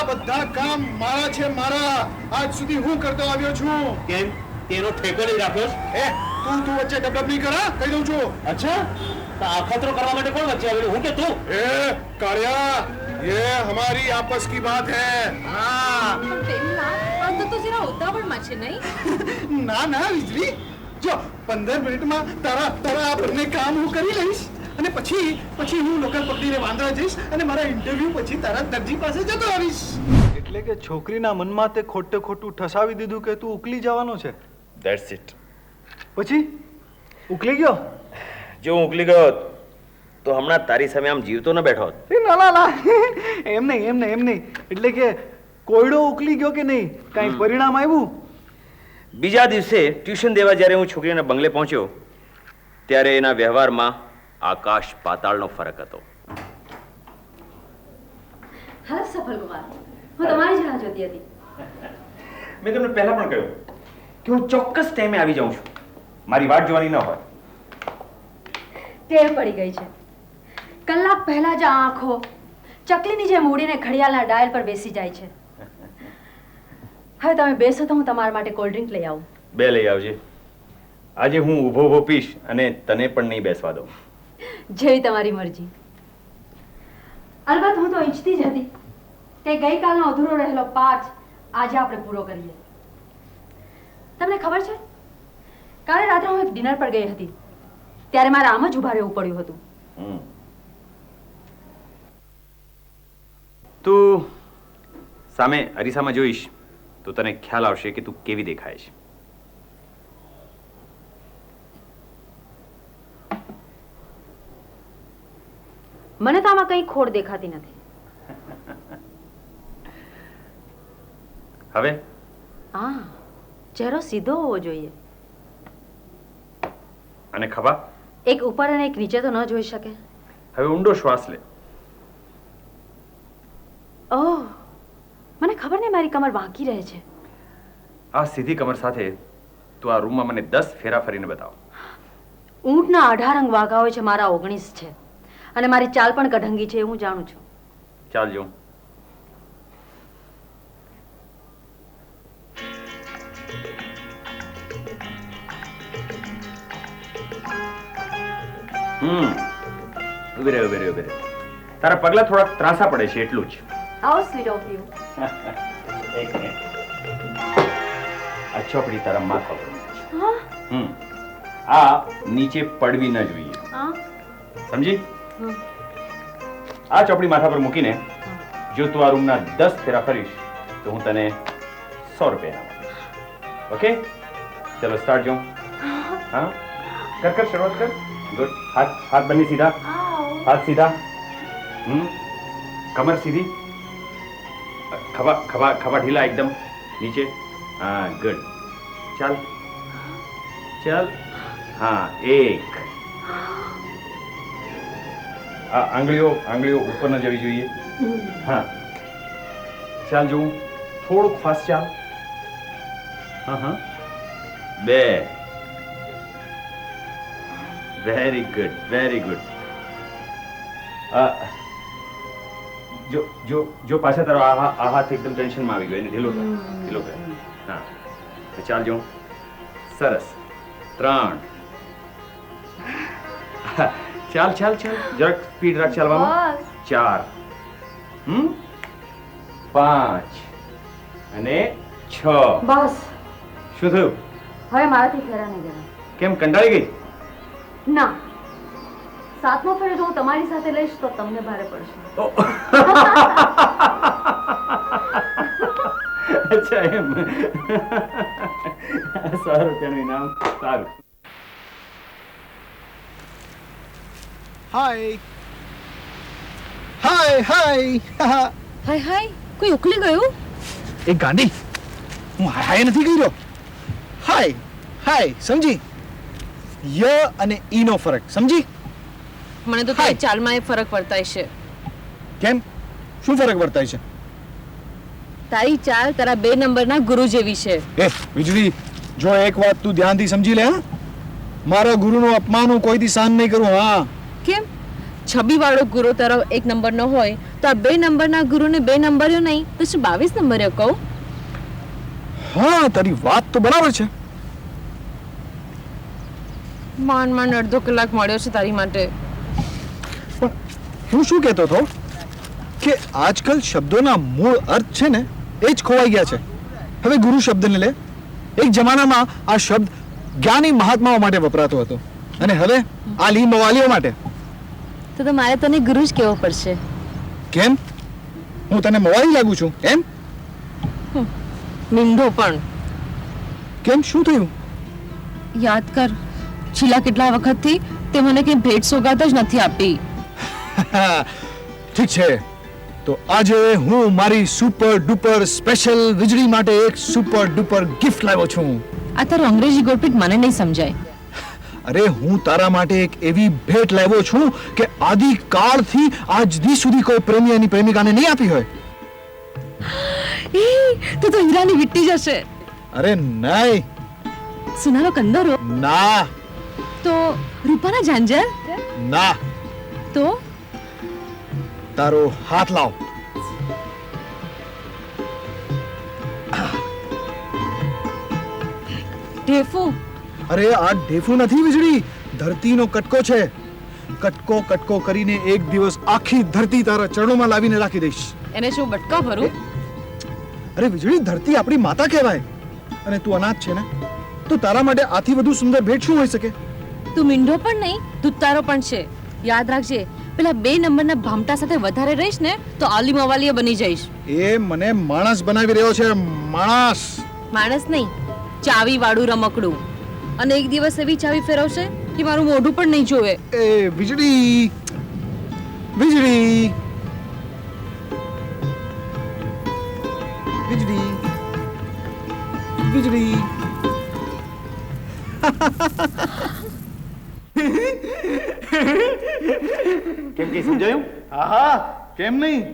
બધા કામ મારા છે, મારા. આજ સુધી હું કરતો આવ્યો છું. કેમ તેનો ઠેકો નહીં રાખ્યો? તું વચ્ચે ડબડબ નહીં કરા, કહી દઉં છું. અચ્છા, તો આ ખતરો કરવા માટે કોણ વચ્ચે આવેલું, હું કે તું? कालिया, ये हमारी आपस की बात है. हाँ. તો જરા ઉતાવળમાં છે નહીં? ના વીજળી, જો 15 મિનિટમાં તારા આ બંને કામ હું કરી લઈશ અને પછી હું લોકલ પકડીને વાંદરા જઈશ અને મારા ઇન્ટરવ્યુ પછી તારા દરજી પાસે જતો આવીશ. એટલે કે છોકરીના મનમાં તે ખોટું ઠસાવી દીધું કે તું ઉકલી જવાનો છે. That's it. પછી ઉકલી ગયો? જો હું ઉકલી ગયો તો હમણાં તારી સામે આમ જીવતો ન બેઠો હોત. ના એમ નહીં. એટલે કે કોયડો ઉકલી ગયો કે નહીં, કાંઈ પરિણામ આવ્યું? બીજા દિવસે ટ્યુશન દેવા જ્યારે હું છોકરીના બંગલે પહોંચ્યો ત્યારે એના વ્યવહારમાં આકાશ પાતાળનો ફરક હતો. હાલો સફલ કુમાર, હું તમારી જ રાહ જોતી હતી. મેં તમને પહેલા પણ કહ્યું કે હું ચોક્કસ ટાઈમે આવી જાઉં છું, મારી વાટ જોવાની ન હોય. ટેવ પડી ગઈ છે. કલાક પહેલા જ આ આંખો ચકલીની જેમ ઉડીને ઘડિયાળના ડાયલ પર બેસી જાય છે. હવે તમે બેસો તો હું તમારા માટે કોલ્ડ ડ્રિંક લઈ આવું. 2 લઈ આવજે. આજે હું ઊભો પીશ અને તને પણ નહીં બેસવા દઉં. જેવી તમારી મરજી. અલબત્ત હું તો ઈચ્છતી જ હતી કે ગઈકાલનો અધૂરો રહેલો પાઠ આજે આપણે પૂરો કરીએ. તમને ખબર છે, કાલે રાત્રે હું એક ડિનર પર ગઈ હતી ત્યારે મારે આમ જ ઊભા રહેવું પડ્યું હતું. તું સામે અરીસામાં જોઈશ તો તને ખ્યાલ આવશે કે તું કેવી દેખાય છે. મને તો આમાં કંઈ ખોટ દેખાતી નથી. હવે હા, ચહેરો સીધો હોવો જોઈએ. અને ખભા એક ઉપર અને એક નીચે તો ન જોઈ શકે. હવે ઊંડો શ્વાસ લે. ઓહ, મને ખબર નહીં મારી કમર વાંકી રહે છે. આ સીધી કમર સાથે તું આ રૂમમાં મને 10 ફેરા ફરીને બતાવ. ઊંટના 18 અંગ વાઘા હોય છે, મારા 19 છે અને મારી ચાલ પણ કઢંગી છે, હું જાણું છું. ચાલ જો. ઉભી રહે. તારા પગલા થોડાક ત્રાસા પડે છે એટલું જ. How sweet of you. એક મિનિટ. આ ચોપડી તારા માથા પર મૂક. આ નીચે પડવી ન જોઈએ, સમજી? આ ચોપડી માથા પર મૂકીને જો તું આ રૂમના 10 ફેરા ફરીશ તો હું તને 100 રૂપિયા આપીશ. ઓકે, ચલો સ્ટાર્ટ જો. હા, કર શરૂઆત કર. ગુડ. હાથ બંને સીધા, હાથ સીધા. કમર સીધી, ખભા ઢીલા એકદમ નીચે. હા, ગુડ. ચાલ. હા, એક. આંગળીઓ ઉપર ન જવી જોઈએ. હા, ચાલ જોઉં. થોડુંક ફાસ્ટ ચાલ. હા, 2. Very good. જો પાછા તારો આ હાથ એકદમ ટેન્શનમાં આવી ગયો, એને ઢીલો કર. હા, ચાલ જો. સરસ. 3. ચાલ જરાક સ્પીડ રાખ ચાલવામાં. 4. 5 અને 6. બસ, શું થયું? હવે મારાથી ફેરા નહીં દેવા. કેમ, કંટાળી ગઈ? ના, 7મો ફેરો જો હું તમારી સાથે લઈશ તો તમને ભારે પડશે. અચ્છા, એમ. 100 રૂપિયાનું ઇનામ. સારું. હાય, કોઈ ઉકલી ગયું? એક ગાંડી, હું હાય નથી કર્યો. હાય સમજી? ય અને ઈ નો ફરક સમજી? મને તો તારી ચાલમાં એ ફરક વર્તાય છે. કેમ, શું ફરક વર્તાય છે? તારી ચાલ તારા 2 નંબરના ગુરુ જેવી છે. વીજળી, જો એક વાત તું ધ્યાનથી સમજી લે. હા, મારા ગુરુનું અપમાન હું કોઈથી સહન નહીં કરું. હા. કેમ? છબી વાળો ગુરુ તારો 1 નંબરનો હોય તો આ 2 નંબરના ગુરુને 2 નંબર્યો નહીં તો શું 22 નંબર્યો કહું? હા, તારી વાત તો બરાબર છે. માંડ અડધો કલાક મળ્યો છે તારી માટે. પણ હું શું કહેતો હતો કે આજકાલ શબ્દોના મૂળ અર્થ છે ને એ જ ખોવાઈ ગયા છે. હવે ગુરુ શબ્દને લે, એક જમાનામાં આ શબ્દ જ્ઞાની મહાત્માઓ માટે વપરાતો હતો અને હવે આલી મવાલીઓ માટે. તો મારે તને ગુરુ જ કહેવો પડશે. કેમ? હું તને મવાલી લાગુ છું એમ? મીંઢો પણ. કેમ, શું થયું? યાદ કર, છેલ્લા કેટલા વખતથી તે મને કંઈ ભેટ સોગાદ જ નથી આપી. ઠીક છે, તો આજે હું મારી સુપર ડુપર સ્પેશિયલ વીજળી માટે એક સુપર ડુપર ગિફ્ટ લાવ્યો છું. આ તારું અંગ્રેજી ગોળપીટ મને નહીં સમજાય. અરે, હું તારા માટે એક એવી ભેટ લાવ્યો છું કે આદિકાળથી આજ દી સુધી કોઈ પ્રેમી એની પ્રેમિકાને નહીં આપી હોય. તું તો હીરાની વીંટી જશે. અરે નહીં. સોનાનો કંદરો? ના. તો રૂપાના ઝાંઝર? ના. તો તારો હાથ લાવ. ઢેફુ? અરે, આ ઢેફું નથી વીજળી, ધરતીનો કટકો છે. કટકો કટકો કરીને એક દિવસ આખી ધરતી તારા ચરણોમાં લાવીને રાખી દઈશ. એને શું બટકા ભરું? અરે વીજળી, ધરતી આપણી માતા કહેવાય અને તું અનાથ છે ને, તો તારા માટે આથી વધુ સુંદર ભેટ શું હોઈ શકે? તું મીંઢો પણ નહીં, તું તારો પણ છે. યાદ રાખજે, પેલા 2 નંબરના ભામટા સાથે વધારે રહીશ ને તો આલી મવાલીએ બની જઈશ. એ મને માણસ બનાવી રહ્યો છે, માણસ. માણસ નહીં, ચાવી વાળું રમકડું. અને એક દિવસ એવી ચાવી ફેરવશે કે મારું મોઢું પણ નહીં જોવે. એ વીજળી, વીજળી, વીજળી, વીજળી. કેમ કે સમજાયું? હા, કેમ નહીં?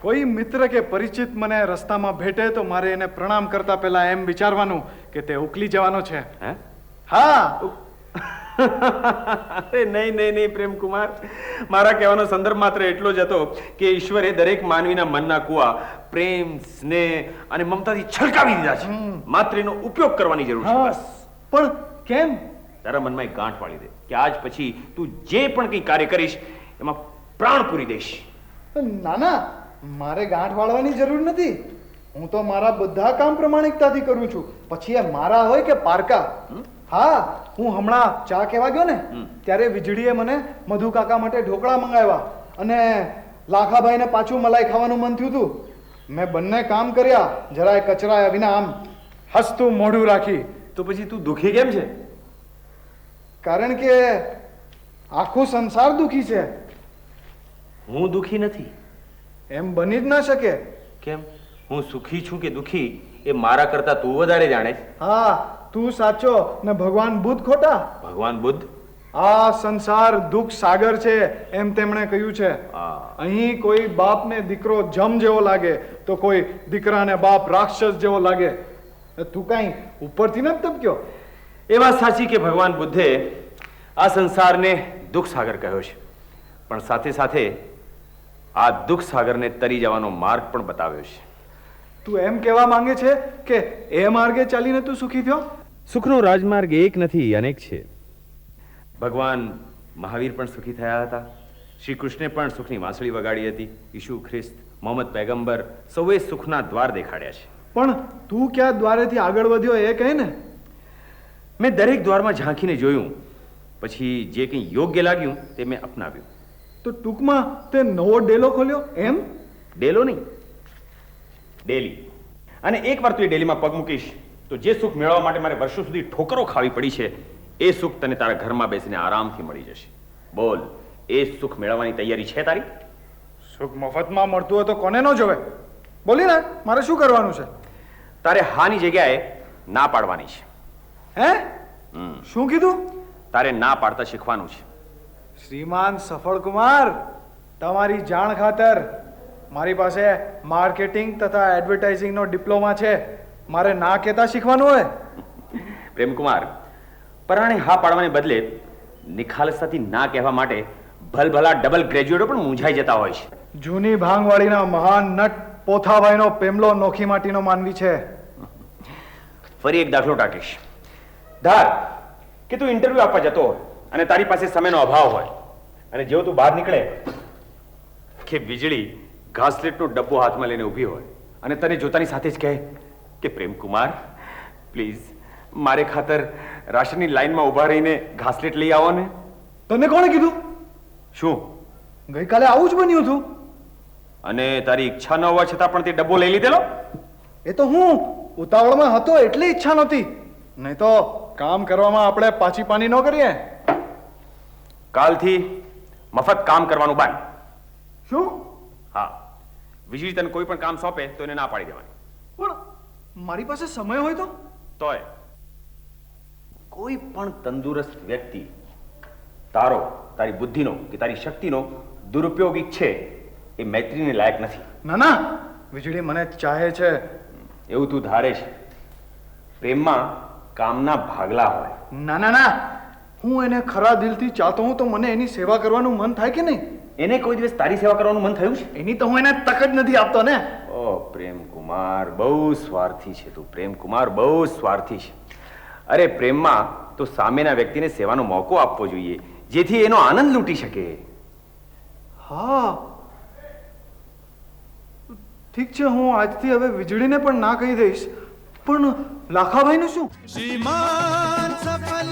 કોઈ મિત્ર કે પરિચિત મને રસ્તામાં ભેટે તો મારે એને પ્રણામ કરતા પહેલા એમ વિચારવાનું કે તે ઉકલી જવાનો છે. હે? હા. અરે નહીં પ્રેમકુમાર, મારા કહેવાનો સંદર્ભ માત્ર એટલો જ હતો કે ઈશ્વરે દરેક માનવીના મનના કુવા પ્રેમ, સ્નેહ અને મમતાથી છલકાવી દીધા છે. માત્ર એનો ઉપયોગ કરવાની જરૂર છે. બસ. પણ કેમ? તારા મનમાં એક ગાંઠ વાળી દે કે આજ પછી તું જે પણ કંઈ કાર્ય કરીશ એમાં પ્રાણ પૂરી દઈશ. ના ના, મારે ગાંઠ વાળવાની જરૂર નથી. હું તો મારા બધા કામ પ્રમાણિકતાથી કરું છું, પછી એ મારા હોય કે પારકા. હા, હું હમણાં ચા કહેવા ગયો ને ત્યારે વીજળીએ મને મધુ કાકા માટે ઢોકળા મંગાવ્યા અને લાખાભાઈને પાછું મલાઈ ખાવાનું મન થયું હતું. મેં બંને કામ કર્યા, જરાય કચરાયા વિના, આમ હસતું મોઢું રાખી. તો પછી તું દુખી કેમ છે? કારણ કે આખો સંસાર દુખી છે. હું દુખી નથી. એમ બની જ ના શકે. કેમ? હું સુખી છું કે દુખી એ મારા કરતા તું વધારે જાણે છે. હા, તું સાચો ને ભગવાન બુદ્ધ ખોટા. ભગવાન બુદ્ધ? આ સંસાર દુઃખ સાગર છે એમ તેમણે કહ્યું છે. અહીં કોઈ બાપને દીકરો જમ જેવો લાગે તો કોઈ દીકરાને બાપ રાક્ષસ જેવો લાગે. તું કઈ ઉપરથી નથી તબક્યો. એ વાત સાચી કે ભગવાન બુદ્ધે આ સંસારને દુઃખ સાગર કહ્યો છે, પણ સાથે સાથે આ દુઃખ સાગરને તરી જવાનો માર્ગ પણ બતાવ્યો છે. તું એમ કહેવા માંગે છે કે એ માર્ગે ચાલીને તું સુખી થયો? સુખનો રાજમાર્ગ એક નથી, અનેક છે. ભગવાન મહાવીર પણ સુખી થયા હતા. શ્રી કૃષ્ણે પણ સુખની વાંસળી વગાડી હતી. ઈસુ ખ્રિસ્ત, મોહમ્મદ પૈગંબર સૌએ સુખના દ્વાર દેખાડ્યા છે. પણ તું ક્યાં દ્વારેથી આગળ વધ્યો એ કહે ને. મેં દરેક દ્વારમાં ઝાંખીને જોયું, પછી જે કંઈ યોગ્ય લાગ્યું તે મેં અપનાવ્યું. તો ટૂંકમાં તે નવો ડેલો ખોલ્યો એમ? ડેલો નહીં, ડેલી. અને એકવાર તું એ ડેલીમાં પગ મૂકીશ તો જે સુખ મેળવવા માટે મારે વર્ષો સુધી ઠોકરો ખાવી પડી છે એ સુખ તને તારા ઘરમાં બેસીને આરામથી મળી જશે. બોલ, એ સુખ મેળવવાની તૈયારી છે તારી? સુખ મફતમાં મળતું હોય તો કોને ન જોવે? બોલી ને, મારે શું કરવાનું છે? તારે હાની જગ્યાએ ના પાડવાની છે. હે? શું કીધું? તારે ના પાડતા શીખવાનું છે. શ્રીમાન સફળકુમાર, તમારી જાણ ખાતર મારી પાસે માર્કેટિંગ તથા એડવર્ટાઇઝિંગનો ડિપ્લોમા છે. મારે ના કહેતા શીખવાનું હોય? પ્રેમકુમાર, પરાણે હા પાડવાને બદલે નિખાલસતાથી ના કહેવા માટે ભલભલા ડબલ ગ્રેજ્યુએટો પણ મૂંઝાઈ જતા હોય છે. જૂની ભાંગવાડીના મહાન નટ પોથાભાઈનો પેમલો નોખી માટીનો માનવી છે. ફરી એક દાખલો ટાંકીશ. ધાર કે તું ઇન્ટરવ્યુ આપવા જતો હોય અને તારી પાસે સમયનો અભાવ હોય અને જેવો તું બહાર નીકળે કે વીજળી ઘાસલેટનો ડબ્બો હાથમાં લઈને ઊભી હોય અને તને જોતાની સાથે જ કહે કે પ્રેમકુમાર પ્લીઝ મારે ખાતર રાશનની લાઈનમાં ઊભા રહીને ઘાસલેટ લઈ આવો ને. તને કોણે કીધું? શું ગઈકાલે આવું જ બન્યું હતું. અને તારી ઈચ્છા ન હોવા છતાં પણ તે ડબ્બો લઈ લીધેલો? એ તો હું ઉતાવળમાં હતો એટલે ઈચ્છા નહોતી, નહીં તો કામ કરવામાં આપણે પાછી પાની ન કરીએ. કાલથી મફત કામ કરવાનું બંધ. શું? હા, વીજળી તને કોઈ પણ કામ સોંપે તો એને ના પાડી દેવાની. પણ મારી પાસે સમય હોય તો? તોય કોઈ પણ તંદુરસ્ત વ્યક્તિ તારી બુદ્ધિનો કે તારી શક્તિનો દુરુપયોગ ઈચ્છે એ મૈત્રીને લાયક નથી. ના ના, વીજળી મને ચાહે છે. એવું તું ધારે છે? પ્રેમમાં કામના ભાગલા હોય. ના ના ના, હું એને ખરા દિલથી ચાહતો હું તો મને એની સેવા કરવાનું મન થાય કે નહીં? એને કોઈ દિવસ તારી સેવા કરવાનું મન થયું છે? એની તો હું એને તક જ નથી આપતો ને. ઓ પ્રેમકુમાર, બહુ સ્વાર્થી છે તું. પ્રેમકુમાર, બહુ સ્વાર્થી છે. અરે પ્રેમમાં તો સામેના વ્યક્તિને સેવાનો મોકો આપવો જોઈએ જેથી એનો આનંદ લૂંટી શકે. હા ઠીક છે, હું આજથી હવે વીજળીને પણ ના કહી દઈશ. પણ લાખાભાઈનું શું? શ્રીમાન સફલ